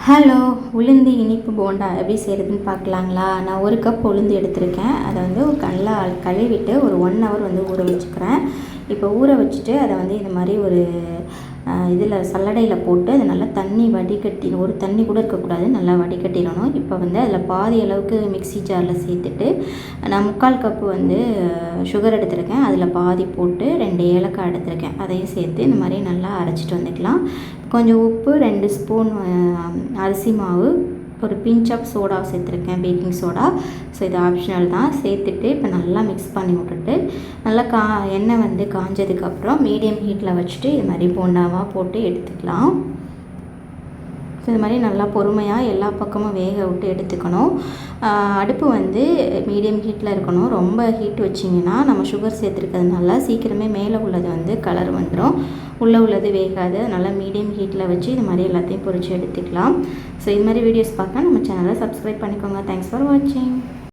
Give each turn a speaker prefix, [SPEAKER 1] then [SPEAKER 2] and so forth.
[SPEAKER 1] Hello, உளுந்து இனிப்பு போண்டா எப்படி செய்கிறதுன்னு பார்க்கலாங்களா? நான் 1 கப் உளுந்து எடுத்திருக்கேன். அதை வந்து நல்லா கழுவிட்டு ஒரு 1 ஹவர் வந்து ஊற வச்சுக்கிறேன். இப்போ ஊற வச்சுட்டு அதை வந்து இது மாதிரி ஒரு இதில் சல்லடையில் போட்டு அதை நல்லா தண்ணி வடிகட்டி, ஒரு தண்ணி கூட இருக்கக்கூடாது, நல்லா வடிகட்டிடணும். இப்போ வந்து அதில் பாதி அளவுக்கு மிக்ஸி ஜாரில் சேர்த்துட்டு நான் 3/4 கப்பு வந்து சுகர் எடுத்திருக்கேன். அதில் பாதி போட்டு 2 ஏலக்காய் எடுத்திருக்கேன். அதையும் சேர்த்து இந்த மாதிரி நல்லா அரைச்சிட்டு வந்துக்கலாம். கொஞ்சம் உப்பு, 2 ஸ்பூன் அரிசி மாவு, ஒரு பிஞ்ச் ஆஃப் சோடா சேர்த்துருக்கேன், பேக்கிங் சோடா. ஸோ இது ஆப்ஷனல் தான். சேர்த்துட்டு இப்போ நல்லா மிக்ஸ் பண்ணி விட்டுட்டு நல்லா எண்ணெய் வந்து காஞ்சதுக்கப்புறம் மீடியம் ஹீட்டில் வச்சுட்டு இது மாதிரி போண்டாவாக போட்டு எடுத்துக்கலாம். ஸோ இது மாதிரி நல்லா பொறுமையாக எல்லா பக்கமும் வேக விட்டு எடுத்துக்கணும். அடுப்பு வந்து மீடியம் ஹீட்டில் இருக்கணும். ரொம்ப ஹீட் வச்சிங்கன்னா நம்ம சுகர் சேர்த்துருக்கிறதுனால சீக்கிரமே மேலே உள்ளது வந்து கலர் வந்துடும், உள்ளே உள்ளது வேகாது. அதனால் மீடியம் ஹீட்டில் வச்சு இது மாதிரி எல்லாத்தையும் பொரித்து எடுத்துக்கலாம். ஸோ இது மாதிரி வீடியோஸ் பார்க்க நம்ம சேனலை சப்ஸ்கிரைப் பண்ணிக்கோங்க. தேங்க்ஸ் ஃபார் வாட்சிங்.